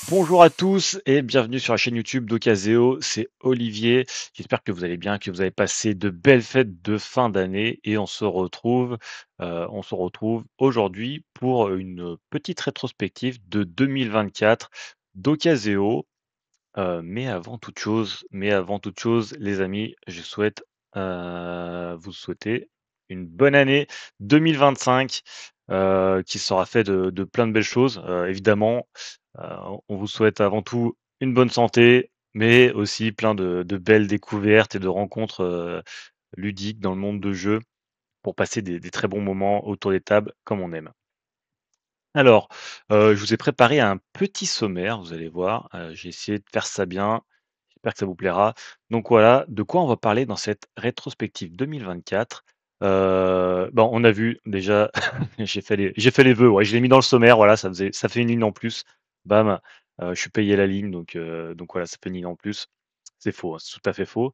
Bonjour à tous et bienvenue sur la chaîne YouTube d'Ocaseo, c'est Olivier. J'espère que vous allez bien, que vous avez passé de belles fêtes de fin d'année et on se retrouve aujourd'hui pour une petite rétrospective de 2024 d'Ocaseo. Mais avant toute chose, les amis, vous souhaiter une bonne année 2025 qui sera fait de plein de belles choses. Évidemment, on vous souhaite avant tout une bonne santé, mais aussi plein de belles découvertes et de rencontres ludiques dans le monde de jeu pour passer des très bons moments autour des tables comme on aime. Alors, je vous ai préparé un petit sommaire, vous allez voir, j'ai essayé de faire ça bien, j'espère que ça vous plaira. Donc voilà, de quoi on va parler dans cette rétrospective 2024? On a vu déjà, j'ai fait les vœux, ouais, je l'ai mis dans le sommaire, voilà, ça fait une ligne en plus. Bam, je suis payé la ligne, donc voilà, ça fait une ligne en plus. C'est faux, hein, c'est tout à fait faux.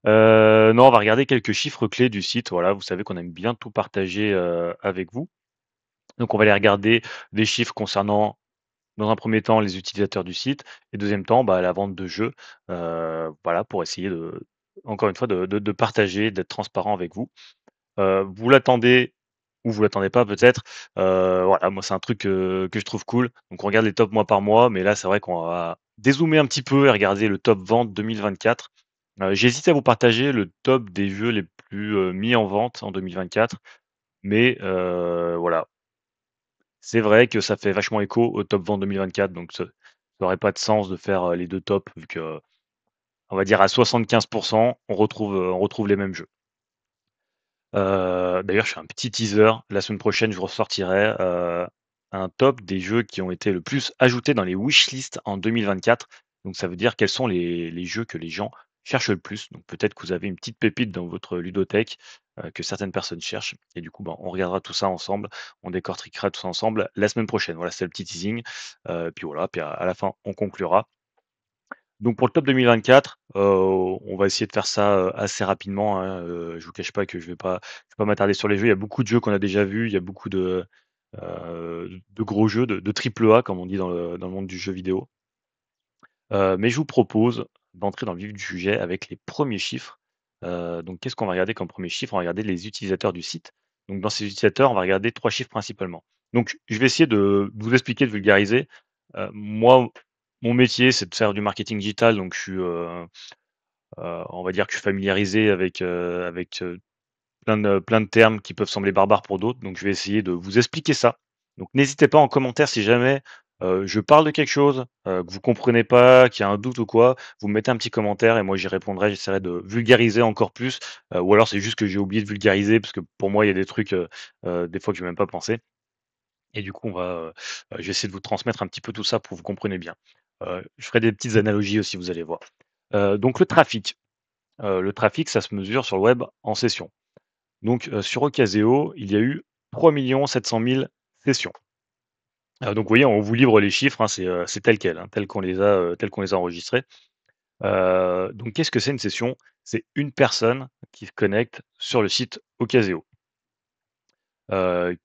Non, on va regarder quelques chiffres clés du site, voilà, vous savez qu'on aime bien tout partager, avec vous. Donc on va aller regarder des chiffres concernant, dans un premier temps, les utilisateurs du site et deuxième temps, la vente de jeux, voilà, pour essayer de encore une fois de partager, d'être transparent avec vous. Vous l'attendez ou vous l'attendez pas peut-être, voilà, moi c'est un truc, que je trouve cool. Donc on regarde les tops mois par mois, mais là c'est vrai qu'on va dézoomer un petit peu et regarder le top vente 2024. J'ai hésité à vous partager le top des jeux les plus, mis en vente en 2024, mais voilà, c'est vrai que ça fait vachement écho au top vente 2024, donc ça aurait pas de sens de faire, les 2 tops vu que, on va dire à 75 on retrouve les mêmes jeux. D'ailleurs, je fais un petit teaser. La semaine prochaine, je ressortirai, un top des jeux qui ont été le plus ajoutés dans les wishlists en 2024. Donc ça veut dire quels sont les jeux que les gens cherchent le plus. Donc peut-être que vous avez une petite pépite dans votre ludothèque, que certaines personnes cherchent et du coup, on regardera tout ça ensemble. On décortiquera tout ça ensemble la semaine prochaine. Voilà, c'est le petit teasing, puis voilà, puis à la fin, on conclura. Donc pour le top 2024, on va essayer de faire ça, assez rapidement, hein, je vous cache pas que je vais pas m'attarder sur les jeux. Il y a beaucoup de jeux qu'on a déjà vus, il y a beaucoup de gros jeux, de triple A comme on dit dans le monde du jeu vidéo. Mais je vous propose d'entrer dans le vif du sujet avec les premiers chiffres. Donc qu'est-ce qu'on va regarder comme premier chiffre? On va regarder les utilisateurs du site. Donc dans ces utilisateurs, on va regarder 3 chiffres principalement. Donc je vais essayer de vous expliquer, de vulgariser. Moi, mon métier, c'est de faire du marketing digital, donc je suis, on va dire que je suis familiarisé avec plein de termes qui peuvent sembler barbares pour d'autres, donc je vais essayer de vous expliquer ça. Donc n'hésitez pas en commentaire si jamais, je parle de quelque chose, que vous comprenez pas, qu'il y a un doute ou quoi, vous me mettez un petit commentaire et moi j'y répondrai, j'essaierai de vulgariser encore plus, ou alors c'est juste que j'ai oublié de vulgariser parce que pour moi il y a des trucs, des fois que j'ai même pas pensé et du coup je vais essayer de vous transmettre un petit peu tout ça pour que vous compreniez bien. Je ferai des petites analogies aussi, vous allez voir. Donc le trafic, ça se mesure sur le web en sessions. Donc, sur Ocaseo, il y a eu 3 700 000 sessions. Donc vous voyez, on vous livre les chiffres, hein, c'est tel quel, hein, tel qu'on les a enregistrés. Donc qu'est-ce que c'est une session? C'est une personne qui se connecte sur le site Ocaseo.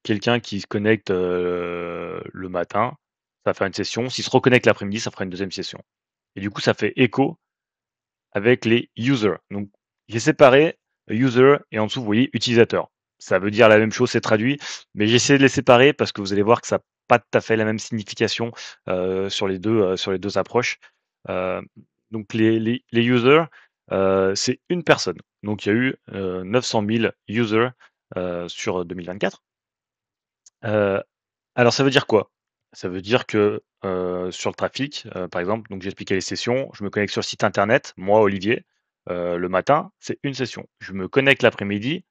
Quelqu'un qui se connecte, le matin, ça va faire une session. S'il se reconnecte l'après-midi, ça fera une deuxième session et du coup, ça fait écho avec les users. Donc, j'ai séparé user et en dessous, vous voyez utilisateur. Ça veut dire la même chose, c'est traduit, mais j'ai essayé de les séparer parce que vous allez voir que ça n'a pas tout à fait la même signification sur les deux approches. Euh, donc, les users, c'est une personne. Donc, il y a eu 900 000 users sur 2024. Euh, alors, ça veut dire quoi? Ça veut dire que sur le trafic, par exemple, donc j'ai expliqué les sessions, je me connecte sur le site internet, moi, Olivier, le matin, c'est une session. Je me connecte l'après-midi,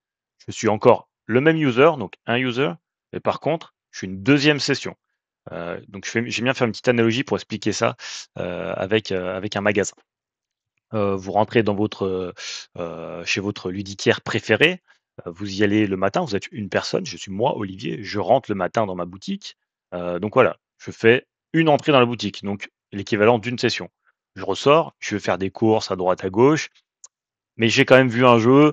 je suis encore le même user, donc un user, mais par contre, je suis une deuxième session. Donc j'aime bien faire une petite analogie pour expliquer ça avec un magasin. Vous rentrez chez votre ludiquière préférée, vous y allez le matin, vous êtes une personne, je suis moi, Olivier, je rentre le matin dans ma boutique, donc voilà, je fais une entrée dans la boutique, donc l'équivalent d'une session. Je ressors, je vais faire des courses à droite, à gauche, mais j'ai quand même vu un jeu,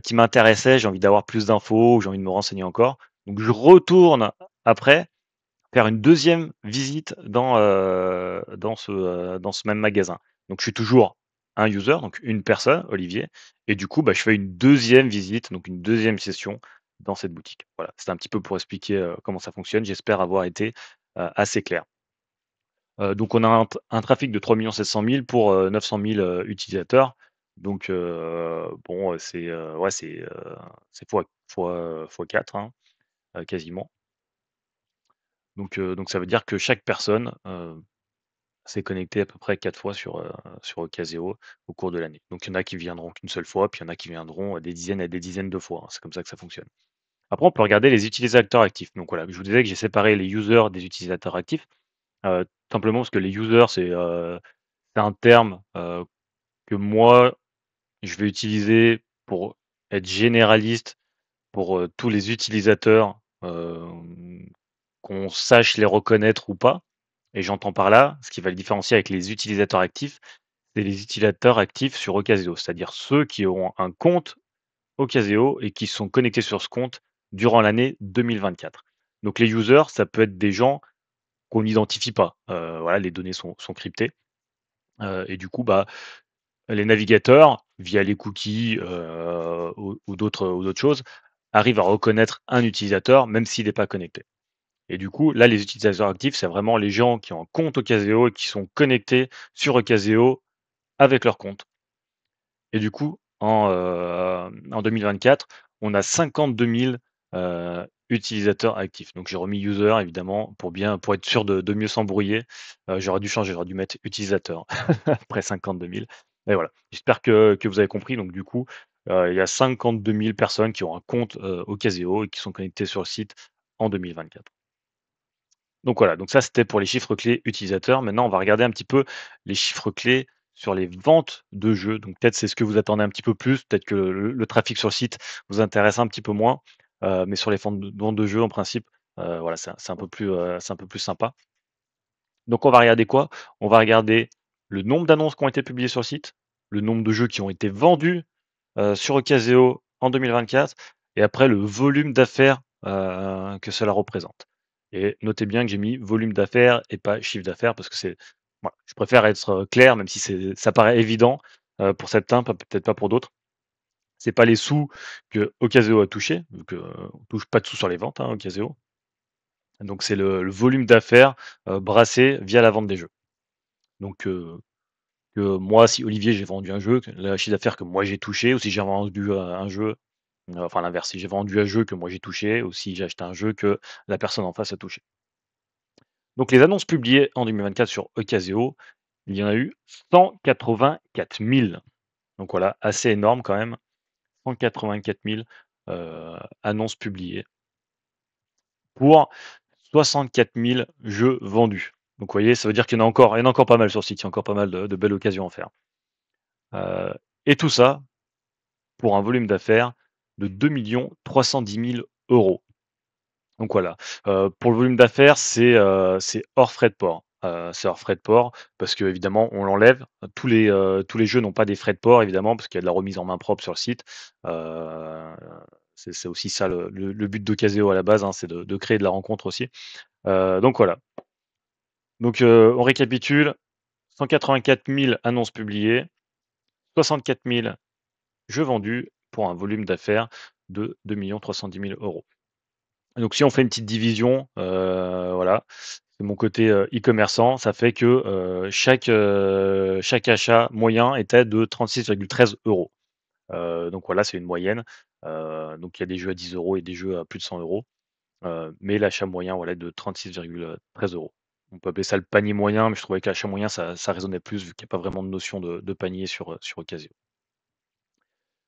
qui m'intéressait, j'ai envie d'avoir plus d'infos, j'ai envie de me renseigner encore, donc je retourne après faire une deuxième visite dans ce même magasin. Donc je suis toujours un user, donc une personne, Olivier, et du coup, bah, je fais une deuxième visite, donc une deuxième session dans cette boutique. Voilà, c'était un petit peu pour expliquer, comment ça fonctionne. J'espère avoir été, assez clair. Donc on a un trafic de 3 700 000 pour, 900 000, utilisateurs. Donc bon, ouais, c'est fois 4, hein, quasiment. Donc ça veut dire que chaque personne, s'est connectée à peu près 4 fois sur Ocaseo au cours de l'année. Donc il y en a qui viendront qu'une seule fois, puis il y en a qui viendront, des dizaines et des dizaines de fois, hein. C'est comme ça que ça fonctionne. Après on peut regarder les utilisateurs actifs. Donc voilà, je vous disais que j'ai séparé les users des utilisateurs actifs, simplement parce que les users c'est un terme, que moi je vais utiliser pour être généraliste pour, tous les utilisateurs, qu'on sache les reconnaître ou pas. Et j'entends par là, ce qui va le différencier avec les utilisateurs actifs, c'est les utilisateurs actifs sur Ocasio, c'est-à-dire ceux qui auront un compte Ocasio et qui sont connectés sur ce compte durant l'année 2024. Donc les users, ça peut être des gens qu'on n'identifie pas. Voilà, les données sont cryptées, et du coup, bah, les navigateurs, via les cookies, ou d'autres choses, arrivent à reconnaître un utilisateur même s'il n'est pas connecté. Et du coup, là, les utilisateurs actifs, c'est vraiment les gens qui ont un compte Ocasio et qui sont connectés sur Ocasio avec leur compte. Et du coup, en 2024, on a 52 000 utilisateurs actifs. Donc j'ai remis user évidemment pour être sûr de mieux s'embrouiller. J'aurais dû changer, j'aurais dû mettre utilisateur après 52 000. Et voilà. J'espère que vous avez compris. Donc du coup, il y a 52 000 personnes qui ont un compte Ocasio et qui sont connectées sur le site en 2024. Donc voilà, donc ça c'était pour les chiffres clés utilisateurs. Maintenant, on va regarder un petit peu les chiffres clés sur les ventes de jeux. Donc peut-être c'est ce que vous attendez un petit peu plus, peut-être que le trafic sur le site vous intéresse un petit peu moins, mais sur les ventes de jeux en principe, voilà, c'est un peu plus sympa. Donc on va regarder quoi? On va regarder le nombre d'annonces qui ont été publiées sur le site, le nombre de jeux qui ont été vendus sur Ocaseo en 2024 et après le volume d'affaires, que cela représente. Et notez bien que j'ai mis volume d'affaires et pas chiffre d'affaires parce que voilà, je préfère être, clair même si ça paraît évident, pour certains, peut-être pas pour d'autres. C'est pas les sous que Ocaseo a touché, donc on touche pas de sous sur les ventes, hein, Ocaseo. Donc c'est le volume d'affaires, brassé via la vente des jeux. Donc que moi, si Olivier, j'ai vendu un jeu, le chiffre d'affaires que moi j'ai touché ou si j'ai vendu, un jeu. Enfin l'inverse, si j'ai vendu un jeu que moi j'ai touché ou si j'ai acheté un jeu que la personne en face a touché. Donc les annonces publiées en 2024 sur Ocasio, il y en a eu 184 000. Donc voilà, assez énorme quand même. 184 000 annonces publiées pour 64 000 jeux vendus. Donc vous voyez, ça veut dire qu'il y en a encore pas mal sur le site, il y a encore pas mal de belles occasions à faire. Et tout ça pour un volume d'affaires de 2 310 000 euros. Donc voilà, pour le volume d'affaires, c'est hors frais de port. C'est hors frais de port parce qu'évidemment, on l'enlève. Tous les jeux n'ont pas des frais de port évidemment, parce qu'il y a de la remise en main propre sur le site. Heu, c'est aussi ça le but d'Ocaseo à la base, hein, c'est de créer de la rencontre aussi. Donc voilà. Donc on récapitule, 184 000 annonces publiées, 64 000 jeux vendus pour un volume d'affaires de 2 310 000 euros. Donc si on fait une petite division, voilà, c'est mon côté, e-commerçant, ça fait que, chaque achat moyen était de 36,13 €. Donc voilà, c'est une moyenne. Donc il y a des jeux à 10 € et des jeux à plus de 100 €, mais l'achat moyen, voilà, est de 36,13 €. On peut appeler ça le panier moyen, mais je trouvais que l'achat moyen, ça résonnait plus vu qu'il y a pas vraiment de notion de panier sur Ocasio.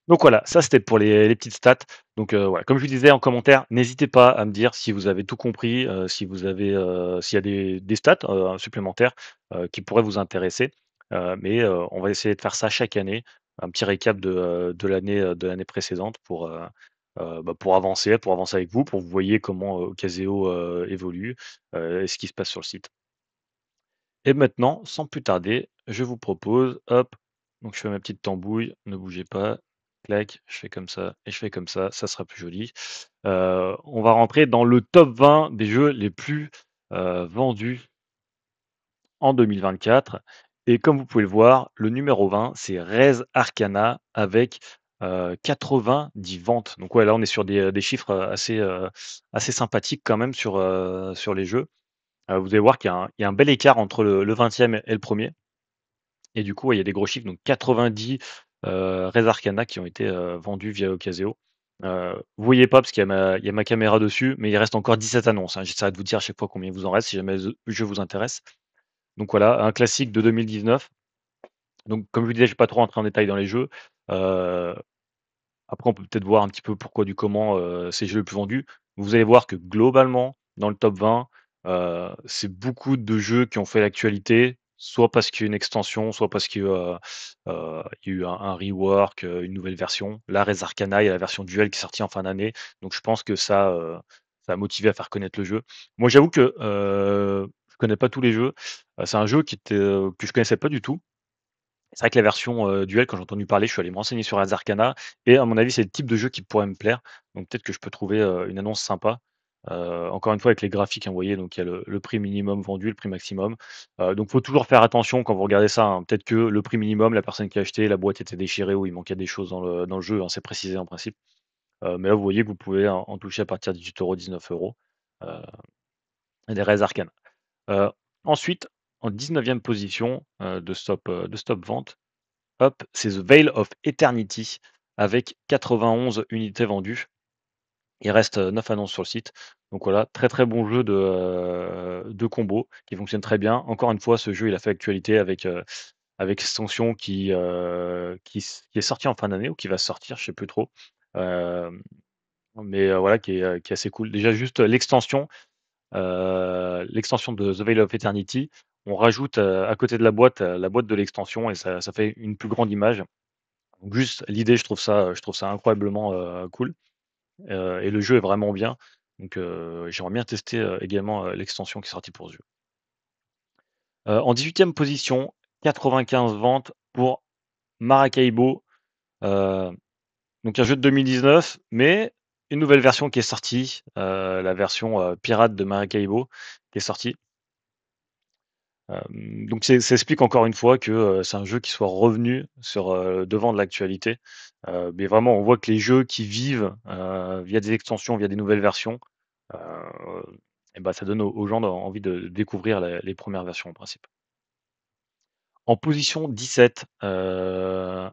Donc voilà, ça c'était pour les petites stats. Donc voilà, comme je vous disais en commentaire, n'hésitez pas à me dire si vous avez tout compris, si vous avez, s'il y a des stats, supplémentaires, qui pourraient vous intéresser. Mais on va essayer de faire ça chaque année, un petit récap de l'année précédente pour avancer avec vous, pour que vous voyez comment, Ocaseo, évolue, et ce qui se passe sur le site. Et maintenant, sans plus tarder, je vous propose, hop, donc je fais ma petite tambouille, ne bougez pas, clac, je fais comme ça et je fais comme ça sera plus joli. On va rentrer dans le top 20 des jeux les plus vendus en 2024 et comme vous pouvez le voir, le numéro 20, c'est Res Arcana avec, 90 ventes. Donc ouais, là, on est sur des chiffres, assez sympathiques quand même sur les jeux. Vous allez voir qu'il y a un bel écart entre le 20e et le premier. Et du coup, ouais, il y a des gros chiffres, donc 90, Res Arcana qui ont été, vendus via Ocasio. Vous voyez pas parce qu'il y a ma caméra dessus, mais il reste encore 17 annonces, hein. J'essaierai de vous dire à chaque fois combien il vous en reste si jamais le jeu vous intéresse. Donc voilà, un classique de 2019. Donc comme je vous disais, je ne vais pas trop rentrer en détail dans les jeux. Heu, Après on peut peut-être voir un petit peu pourquoi du comment, c'est le jeu le plus vendu. Vous allez voir que globalement, dans le top 20, c'est beaucoup de jeux qui ont fait l'actualité, soit parce qu'il y a une extension, soit parce qu'il y a eu un rework, une nouvelle version. Là, Res Arcana, il y a la version Duel qui est sortie en fin d'année, donc je pense que ça a motivé à faire connaître le jeu. Moi, j'avoue que, je connais pas tous les jeux. C'est un jeu que je connaissais pas du tout. C'est vrai que la version, duel, quand j'ai entendu parler, je suis allé me renseigner sur Res Arcana et à mon avis, c'est le type de jeu qui pourrait me plaire. Donc peut-être que je peux trouver, une annonce sympa. Encore une fois avec les graphiques, hein, vous voyez, donc il y a le prix minimum vendu, le prix maximum. Donc faut toujours faire attention quand vous regardez ça, hein. Peut-être que le prix minimum, la personne qui a acheté, la boîte était déchirée ou il manquait des choses dans le jeu, hein, c'est précisé en principe. Mais là, vous voyez que vous pouvez en toucher à partir de 18 €, 19 €, des Res Arcana. Heu, Ensuite, en 19e position, de stop vente, hop, c'est The Veil of Eternity avec 91 unités vendues. Il reste, 9 annonces sur le site. Donc voilà, très, très bon jeu de combo qui fonctionne très bien. Encore une fois, ce jeu, il a fait actualité avec l'extension qui est sortie en fin d'année ou qui va sortir, je sais plus trop. Hem, mais voilà, qui est assez cool. Déjà juste l'extension de The Veil of Eternity, on rajoute, à côté de la boîte de l'extension et ça fait une plus grande image. Donc juste l'idée, je trouve ça incroyablement, cool, et le jeu est vraiment bien. Donc j'aimerais bien tester, également, l'extension qui est sortie pour ce jeu. En 18e position, 95 ventes pour Maracaibo, heu, donc un jeu de 2019, mais une nouvelle version qui est sortie, la version, pirate de Maracaibo qui est sortie. Donc ça explique encore une fois que, c'est un jeu qui soit revenu sur, le devant de l'actualité. Mais vraiment on voit que les jeux qui vivent, via des extensions, via des nouvelles versions, heu et bah, ça donne aux gens envie de découvrir les premières versions en principe. En position 17, un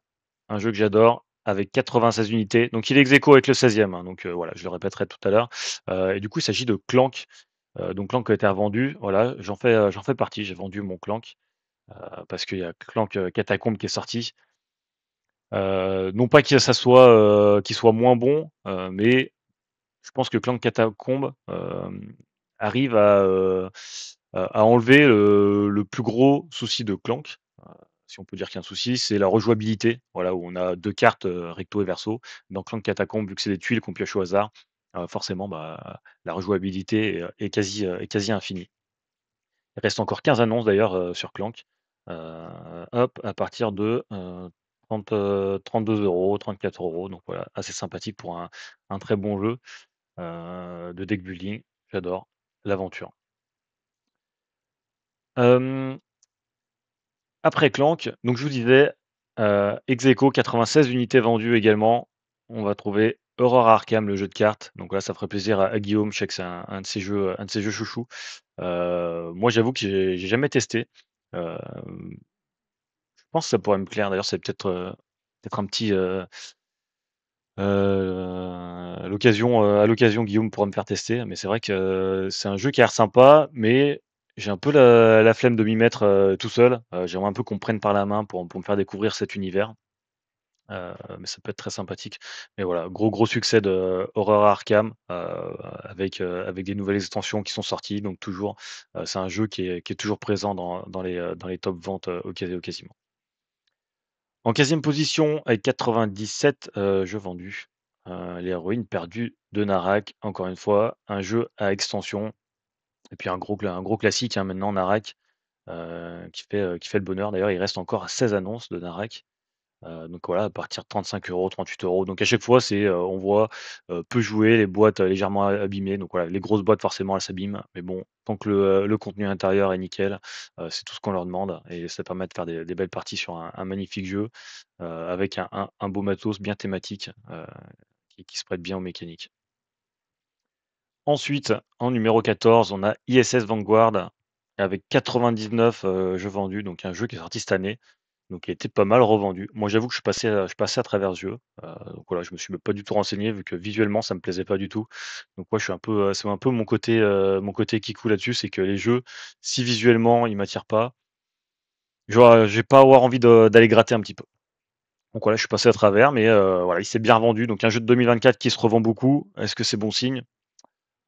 jeu que j'adore avec 96 unités, donc il est ex aequo avec le 16e, hein, donc voilà, je le répéterai tout à l'heure, et du coup il s'agit de Clank, donc Clank a été revendu, voilà, j'en fais partie, j'ai vendu mon Clank. Parce qu'il y a Clank, Catacombe qui est sorti. Non pas que ça soit, qu'il soit moins bon, mais je pense que Clank Catacombe, arrive à enlever le plus gros souci de Clank, si on peut dire qu'il y a un souci, c'est la rejouabilité. Voilà, où on a 2 cartes, recto et verso. Dans Clank Catacombe, vu que c'est des tuiles qu'on pioche au hasard, forcément, bah, la rejouabilité est quasi infinie. Il reste encore 15 annonces d'ailleurs, sur Clank. Hop, à partir de, 32 €, 34 €, donc voilà, assez sympathique pour un très bon jeu, de deck building. J'adore l'aventure. Hem, Après Clank, donc je vous disais, ex aequo 96 unités vendues également. On va trouver Aurora Arkham, le jeu de cartes. Donc là, ça ferait plaisir à Guillaume. Je sais que c'est un de ses jeux chouchous. Moi, j'avoue que j'ai jamais testé. Hem Je pense que ça pourrait me plaire. D'ailleurs, c'est peut-être un petit, à l'occasion, Guillaume pourra me faire tester. Mais c'est vrai que c'est un jeu qui a l'air sympa, mais j'ai un peu la flemme de m'y mettre, tout seul. J'aimerais un peu qu'on me prenne par la main pour me faire découvrir cet univers. Mais ça peut être très sympathique. Mais voilà, gros succès de Horror Arkham, avec des nouvelles extensions qui sont sorties. Donc toujours, c'est un jeu qui est toujours présent dans les top ventes, quasiment. En 15e position avec 97, jeux vendus, l'héroïne perdue de Narak. Encore une fois, un jeu à extension et puis un gros classique, hein, maintenant Narak, qui fait le bonheur. D'ailleurs, il reste encore 16 annonces de Narak. Donc voilà, à partir de 35 €, 38 €. Donc à chaque fois, on voit, peu jouer, les boîtes, légèrement abîmées. Donc voilà, les grosses boîtes forcément elles s'abîment, mais bon, tant que le contenu intérieur est nickel, c'est tout ce qu'on leur demande et ça permet de faire des belles parties sur un magnifique jeu, avec un beau matos bien thématique, qui se prête bien aux mécaniques. Ensuite, en numéro 14, on a ISS Vanguard avec 99, jeux vendus, donc un jeu qui est sorti cette année, donc qui a été pas mal revendu. Moi, j'avoue que je passais à travers ce jeu, donc voilà, je me suis même pas du tout renseigné vu que visuellement ça me plaisait pas du tout. Donc moi, je suis un peu, c'est un peu mon côté kikou là-dessus, c'est que les jeux, si visuellement ils m'attirent pas, je vais pas avoir envie d'aller gratter un petit peu. Donc voilà, je suis passé à travers, mais voilà, il s'est bien revendu. Donc un jeu de 2024 qui se revend beaucoup, est-ce que c'est bon signe?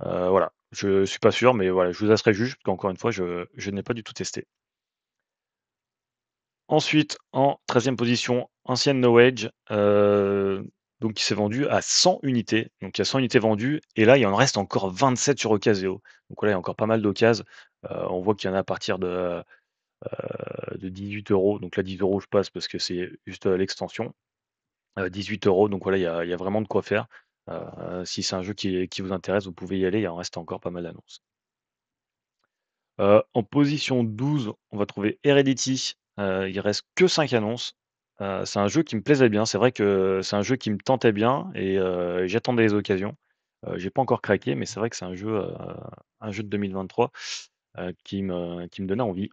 Voilà, je suis pas sûr, mais voilà, je vous laisserai juge, parce qu'encore une fois, je n'ai pas du tout testé. Ensuite, en 13e position, ancienne No Age, donc qui s'est vendu à 100 unités. Donc il y a 100 unités vendues et là, il en reste encore 27 sur Ocaseo. Donc voilà, il y a encore pas mal d'occasions. On voit qu'il y en a à partir de 18 €. Donc là, 10 € je passe parce que c'est juste, l'extension. 18 €, donc voilà, il y a vraiment de quoi faire. Si c'est un jeu qui vous intéresse, vous pouvez y aller, il en reste encore pas mal d'annonces. En position 12, on va trouver Heredity, il reste que 5 annonces. C'est un jeu qui me plaisait bien. C'est vrai que c'est un jeu qui me tentait bien et j'attendais les occasions. J'ai pas encore craqué, mais c'est vrai que c'est un jeu de 2023, qui me donnait envie.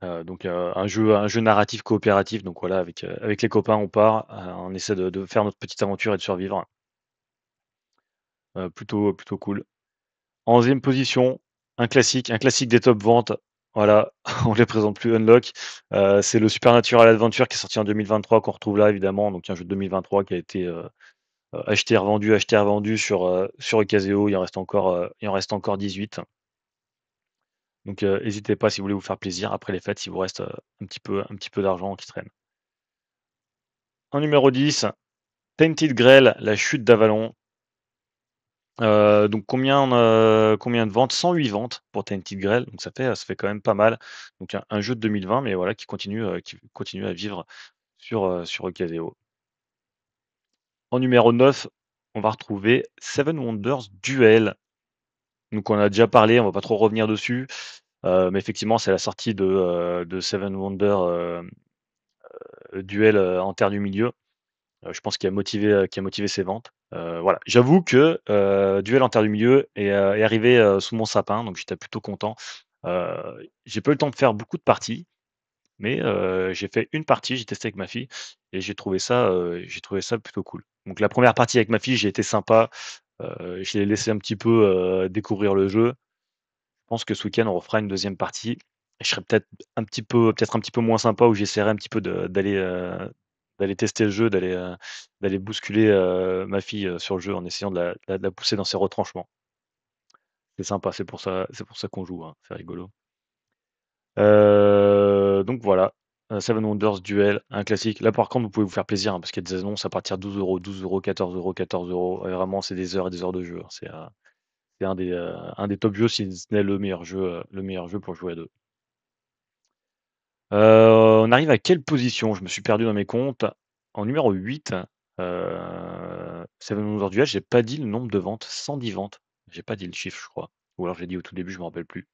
Donc un jeu narratif coopératif, donc voilà, avec les copains, on part, on essaie de faire notre petite aventure et de survivre. Plutôt cool. En 11e position, un classique des top ventes. Voilà, on ne les présente plus, Unlock. C'est le Supernatural Adventure qui est sorti en 2023, qu'on retrouve là évidemment. Donc un jeu de 2023 qui a été acheté, revendu sur Ocaseo. Il en reste encore 18. Donc n'hésitez pas si vous voulez vous faire plaisir après les fêtes, s'il vous reste un petit peu d'argent qui traîne. En numéro 10, Tainted Grail, la chute d'Avalon. Donc combien de ventes? 108 ventes pour Tainted Grail, donc ça fait quand même pas mal. Donc un jeu de 2020, mais voilà, qui continue à vivre sur Ocaseo. En numéro 9, on va retrouver Seven Wonders Duel. Donc on a déjà parlé, on va pas trop revenir dessus, mais effectivement, c'est la sortie de Seven Wonders, Duel, en Terre du Milieu. Je pense qu'il a motivé ses ventes. Voilà. J'avoue que, Duel en Terre du Milieu est arrivé, sous mon sapin, donc j'étais plutôt content. J'ai pas eu le temps de faire beaucoup de parties, mais j'ai fait une partie, j'ai testé avec ma fille et j'ai trouvé ça plutôt cool. Donc la première partie avec ma fille, j'ai été sympa, je l'ai laissé un petit peu, découvrir le jeu. Je pense que ce week-end, on refera une deuxième partie et je serai peut-être un petit peu moins sympa où j'essaierai un petit peu d'aller tester le jeu, d'aller bousculer, ma fille, sur le jeu en essayant de la pousser dans ses retranchements. C'est sympa, c'est pour ça qu'on joue, hein, c'est rigolo. Donc voilà, Seven Wonders Duel, un classique. Là, par contre, vous pouvez vous faire plaisir, hein, parce qu'il y a des annonces à partir de 12 €, 12 €, 14 €, 14 €. Et vraiment, c'est des heures et des heures de jeu, hein. C'est un des top jeux, si ce n'est le meilleur jeu pour jouer à 2. On arrive à quelle position? Je me suis perdu dans mes comptes. En numéro 8, Seven Wonders Duel, j'ai pas dit le nombre de ventes, 110 ventes. J'ai pas dit le chiffre, je crois. Ou alors je l'ai dit au tout début, je me rappelle plus.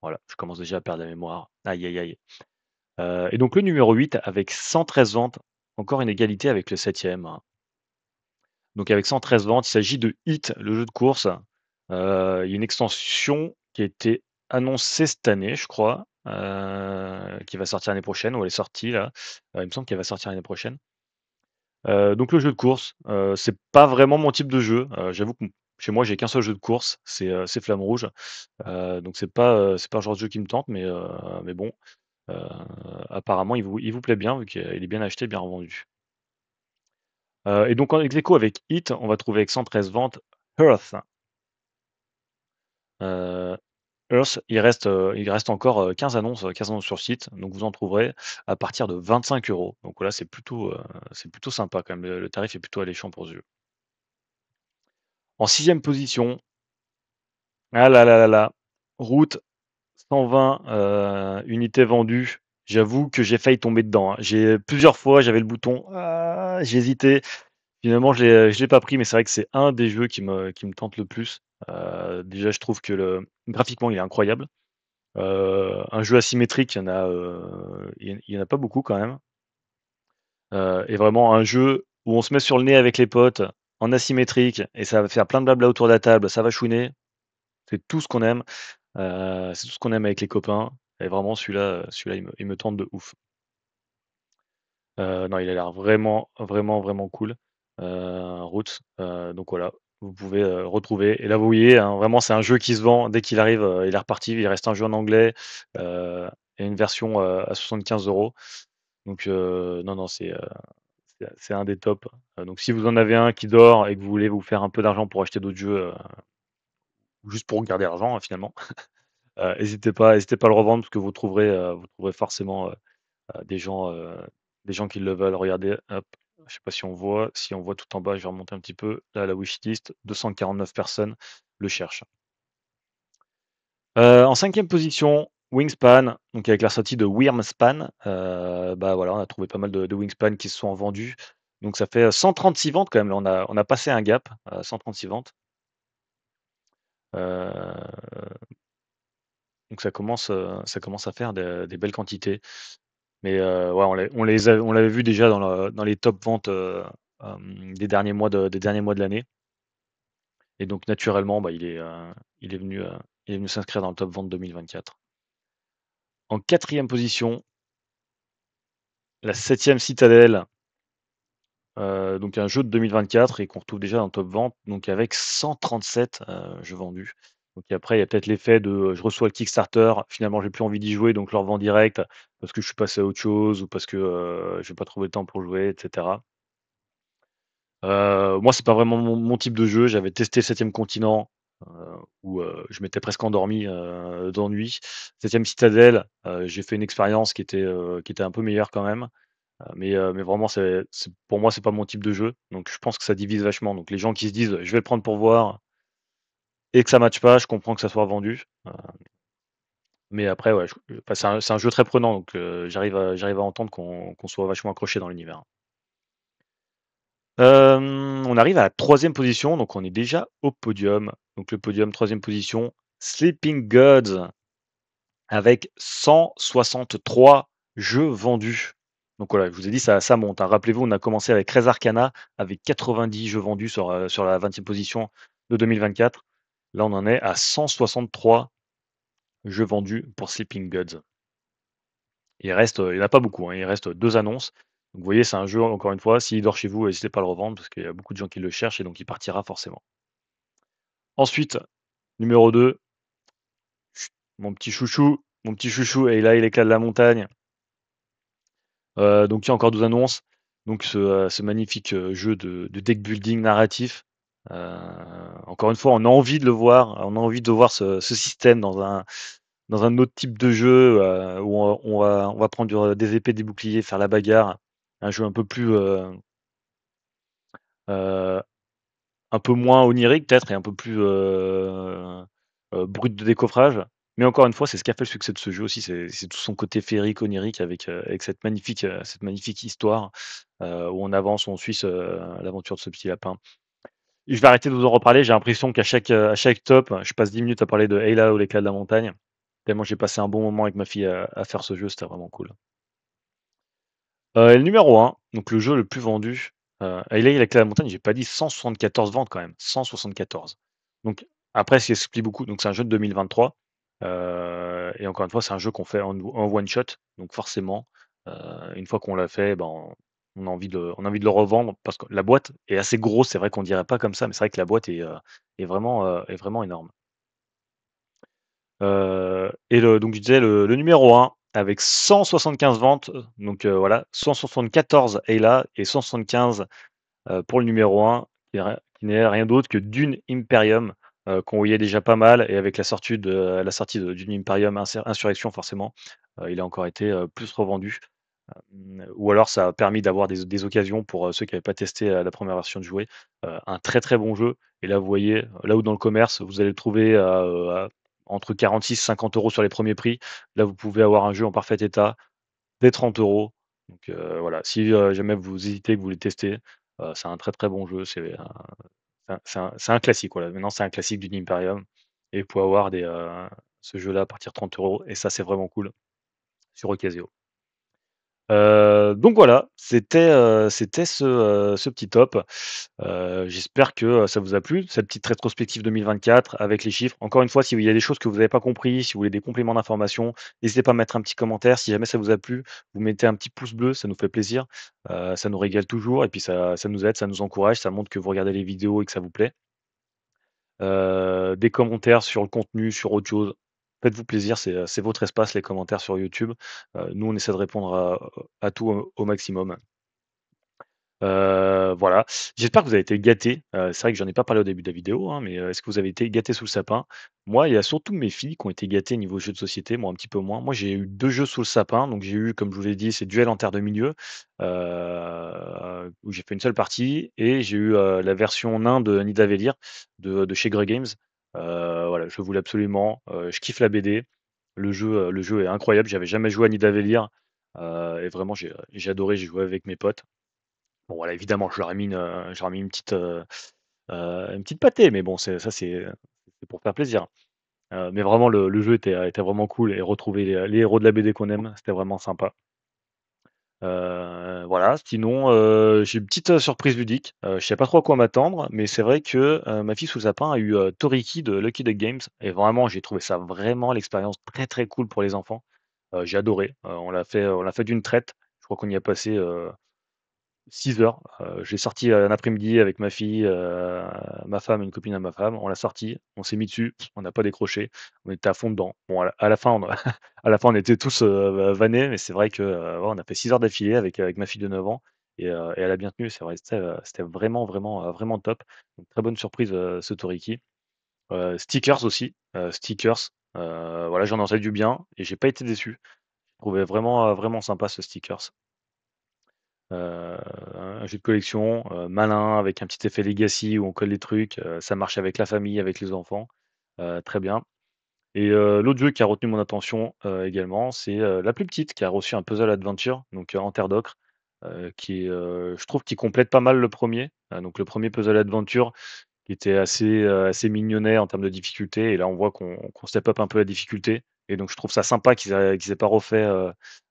Voilà, je commence déjà à perdre la mémoire. Aïe, aïe, aïe. Et donc le numéro 8 avec 113 ventes, encore une égalité avec le 7e, hein. Donc avec 113 ventes, il s'agit de Hit, le jeu de course. Il y a une extension qui a été annoncée cette année, je crois, qui va sortir l'année prochaine, ou elle est sortie là. Il me semble qu'elle va sortir l'année prochaine. Donc le jeu de course, c'est pas vraiment mon type de jeu. J'avoue que chez moi, j'ai qu'un seul jeu de course, c'est Flamme Rouge. Donc c'est pas le genre de jeu qui me tente, mais bon, heu, apparemment il vous plaît bien vu qu'il est bien acheté, bien revendu. Et donc en ex-aequo avec Hit, on va trouver avec 113 ventes Earth. Heu, Earth, il reste encore, 15 annonces sur site, donc vous en trouverez à partir de 25 €. Donc voilà, c'est plutôt sympa quand même, le tarif est plutôt alléchant pour ce jeu. En 6e position, ah là là là là, Route 120, unités vendues. J'avoue que j'ai failli tomber dedans, hein. J'ai plusieurs fois, j'avais le bouton, j'ai hésité. Finalement, je l'ai pas pris, mais c'est vrai que c'est un des jeux qui me tente le plus. Déjà, je trouve que le graphiquement, il est incroyable. Un jeu asymétrique, il y en a pas beaucoup quand même. Et vraiment un jeu où on se met sur le nez avec les potes, en asymétrique et ça va faire plein de blabla autour de la table, ça va chouiner. C'est tout ce qu'on aime, c'est tout ce qu'on aime avec les copains et vraiment celui-là il me tente de ouf. Non, il a l'air vraiment, vraiment, vraiment cool, Roots, donc voilà, vous pouvez, retrouver et là, vous voyez, hein, vraiment, c'est un jeu qui se vend dès qu'il arrive, il est reparti. Il reste un jeu en anglais, heu et une version, à 75 €. Donc non, non, c'est un des tops, donc si vous en avez un qui dort et que vous voulez vous faire un peu d'argent pour acheter d'autres jeux, ou juste pour garder l'argent, hein, finalement, hésitez pas à le revendre parce que vous trouverez forcément, des gens qui le veulent. Regardez, hop, je sais pas si on voit tout en bas, je vais remonter un petit peu. Là, la wishlist, 249 personnes le cherchent. En cinquième position, Wingspan, donc avec la sortie de Wyrmspan, bah, voilà, on a trouvé pas mal de Wingspan qui se sont vendus. Donc ça fait, 136 ventes quand même. Là, on a passé un gap, 136 ventes. Heu, donc ça commence à faire des belles quantités. Mais ouais, on l'avait vu déjà dans les top ventes, des derniers mois de l'année et donc naturellement, bah, il est venu s'inscrire dans le top vente 2024. En quatrième position, la septième Citadelle, donc un jeu de 2024 et qu'on retrouve déjà dans le top vente, donc avec 137, jeux vendus. Donc après, il y a peut-être l'effet de, je reçois le Kickstarter, finalement j'ai plus envie d'y jouer, donc je le revends direct parce que je suis passé à autre chose ou parce que, je vais pas trouver le temps pour jouer et cetera. Moi, c'est pas vraiment mon type de jeu. J'avais testé Septième Continent, où, je m'étais presque endormi, d'ennui. 7e Citadelle, j'ai fait une expérience qui était un peu meilleure quand même, mais vraiment pour moi, c'est pas mon type de jeu, donc je pense que ça divise vachement. Donc les gens qui se disent: «Je vais le prendre pour voir» et que ça matche pas, je comprends que ça soit vendu, mais après ouais, enfin, c'est un jeu très prenant, donc j'arrive à entendre qu'on soit vachement accroché dans l'univers. On arrive à la 3e position, donc on est déjà au podium. Donc le podium, 3e position, Sleeping Gods avec 163 jeux vendus. Donc voilà, je vous ai dit ça monte, hein. Rappelez-vous, on a commencé avec Res Arcana avec 90 jeux vendus sur la 20e position de 2024. Là, on en est à 163 jeux vendus pour Sleeping Gods. Il y en a pas beaucoup, hein, il reste 2 annonces. Donc vous voyez, c'est un jeu, encore une fois, s'il dort chez vous, n'hésitez pas à le revendre parce qu'il y a beaucoup de gens qui le cherchent et donc il partira forcément. Ensuite, numéro 2, mon petit chouchou et là, il éclate de la montagne. Donc il y a encore 2 annonces. Donc ce magnifique, jeu de deck building narratif. Heu, Encore une fois, on a envie de le voir, on a envie de voir ce système dans un autre type de jeu, où on va prendre des épées, des boucliers, faire la bagarre. Un jeu heu, un peu moins onirique peut-être et un peu plus, brut de décoffrage. Mais encore une fois, c'est ce qui a fait le succès de ce jeu aussi, c'est tout son côté féerique, onirique avec cette magnifique histoire, où on avance, où on suit l'aventure de ce petit lapin. Et je vais arrêter de vous en reparler, j'ai l'impression qu'à chaque top, je passe 10 minutes à parler de Ayla ou l'éclat de la montagne, tellement j'ai passé un bon moment avec ma fille à faire ce jeu, c'était vraiment cool. Et le numéro un, donc le jeu le plus vendu, Ayla et l'éclat de la montagne, j'ai pas dit 174 ventes quand même, 174. Donc après, ce qui explique beaucoup, donc c'est un jeu de 2023, et encore une fois, c'est un jeu qu'on fait en one shot, donc forcément, une fois qu'on l'a fait, ben, on a envie de le revendre parce que la boîte est assez grosse. C'est vrai qu'on dirait pas comme ça, mais c'est vrai que la boîte est vraiment énorme. Et donc je disais le numéro un avec 175 ventes, donc voilà, 174 Ayla et 175 pour le numéro un qui n'est rien d'autre que Dune Imperium, qu'on voyait déjà pas mal et avec la sortie de Dune Imperium Insurrection forcément, il a encore été, plus revendu. Ou alors ça a permis d'avoir des occasions pour, ceux qui n'avaient pas testé, la première version du jouet. Un très, très bon jeu et là vous voyez, là où dans le commerce vous allez le trouver entre 46 et 50 € sur les premiers prix, là vous pouvez avoir un jeu en parfait état, dès 30 €. Donc voilà, si, jamais vous hésitez, que vous voulez tester, c'est un très, très bon jeu. C'est un classique, voilà. Maintenant, c'est un classique du Imperium et vous pouvez avoir ce jeu-là à partir de 30 € et ça, c'est vraiment cool sur Ocasio. Donc voilà, c'était ce petit top. J'espère que, ça vous a plu, cette petite rétrospective 2024 avec les chiffres. Encore une fois, s'il y a des choses que vous n'avez pas compris, si vous voulez des compléments d'information, n'hésitez pas à mettre un petit commentaire. Si jamais ça vous a plu, vous mettez un petit pouce bleu, ça nous fait plaisir. Ça nous régale toujours et puis ça nous aide, ça nous encourage, ça montre que vous regardez les vidéos et que ça vous plaît. Des commentaires sur le contenu, sur autre chose. Faites-vous plaisir, c'est votre espace, les commentaires sur YouTube. Nous, on essaie de répondre à tout au maximum. Voilà. J'espère que vous avez été gâtés. C'est vrai que j'en ai pas parlé au début de la vidéo, hein, mais est-ce que vous avez été gâtés sous le sapin? Moi, il y a surtout mes filles qui ont été gâtées niveau jeux de société, moi un petit peu moins. Moi, j'ai eu 2 jeux sous le sapin, donc j'ai eu, comme je vous l'ai dit, c'est Duel en terre de milieu, où j'ai fait une seule partie et j'ai eu, la version nain de Nidavellir de chez Grey Games. Voilà, je voulais absolument, je kiffe la BD. Le jeu est incroyable. J'avais jamais joué à Nidavellir, et vraiment j'ai adoré, j'ai joué avec mes potes. Bon voilà, évidemment, je leur ai mis une petite pâtée, mais bon, c'est pour faire plaisir. Mais vraiment le jeu était vraiment cool et retrouver les héros de la BD qu'on aime, c'était vraiment sympa. Voilà, sinon, j'ai une petite, surprise ludique. Je sais pas trop à quoi m'attendre, mais c'est vrai que, ma fille sous le sapin a eu, Toriki de Lucky Duck Games et vraiment, j'ai trouvé ça vraiment l'expérience très, très cool pour les enfants. J'ai adoré. On l'a fait d'une traite. Je crois qu'on y a passé, 6 heures. Je sorti, un après-midi avec ma fille, ma femme et une copine à ma femme. On l'a sorti, on s'est mis dessus, on n'a pas décroché, on était à fond dedans. Bon à la fin on a à la fin on était tous, vannés, mais c'est vrai que, ouais, on a fait 6 heures d'affilée avec ma fille de 9 ans et elle a bien tenu, c'est vrai, c'était vraiment, vraiment, vraiment top. Donc très bonne surprise, ce Toriki. Stickers aussi, stickers, voilà, j'en ai entendu du bien et j'ai pas été déçu. Je trouvais vraiment, vraiment sympa ce stickers. Un jeu de collection, malin avec un petit effet legacy où on colle les trucs, ça marche avec la famille, avec les enfants, très bien et l'autre jeu qui a retenu mon attention, également, c'est, la plus petite qui a reçu un puzzle adventure, donc en terre d'ocre, qui est, je trouve qui complète pas mal le premier. Donc le premier puzzle adventure qui était assez mignonnet en termes de difficulté et là on voit qu'on step up un peu la difficulté et donc je trouve ça sympa qu'ils aient pas refait,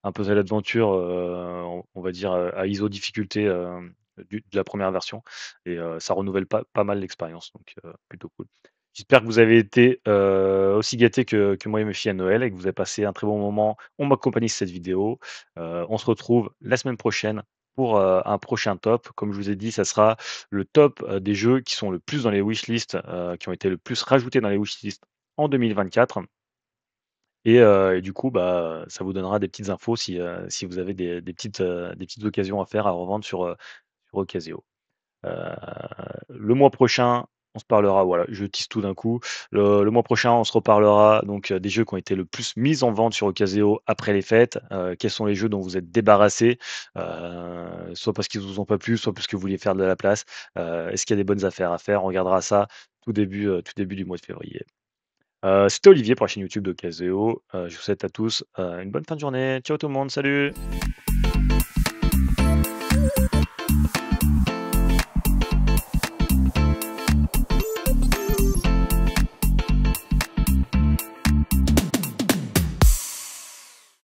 un puzzle adventure, on va dire, à ISO difficulté, de la première version et ça renouvelle pas mal l'expérience donc plutôt cool. J'espère que vous avez été, aussi gâtés que moi et mes filles à Noël et que vous avez passé un très bon moment en m'accompagné sur cette vidéo. On se retrouve la semaine prochaine pour, un prochain top. Comme je vous ai dit, ça sera le top, des jeux qui sont le plus dans les wishlists, qui ont été le plus rajoutés dans les wishlists en 2024 et du coup, bah, ça vous donnera des petites infos si vous avez des petites occasions à faire, à revendre sur Ocasio. Heu, le mois prochain, on se parlera voilà, je tease tout d'un coup. Le mois prochain, on se reparlera donc, des jeux qui ont été le plus mis en vente sur Ocasio après les fêtes. Quels sont les jeux dont vous êtes débarrassés, soit parce qu'ils vous ont pas plu, soit parce que vous vouliez faire de la place. Est-ce qu'il y a des bonnes affaires à faire? On regardera ça tout début du mois de février. C'était Olivier pour la chaîne YouTube d'Ocasio. Je vous souhaite à tous, une bonne fin de journée. Ciao tout le monde, salut!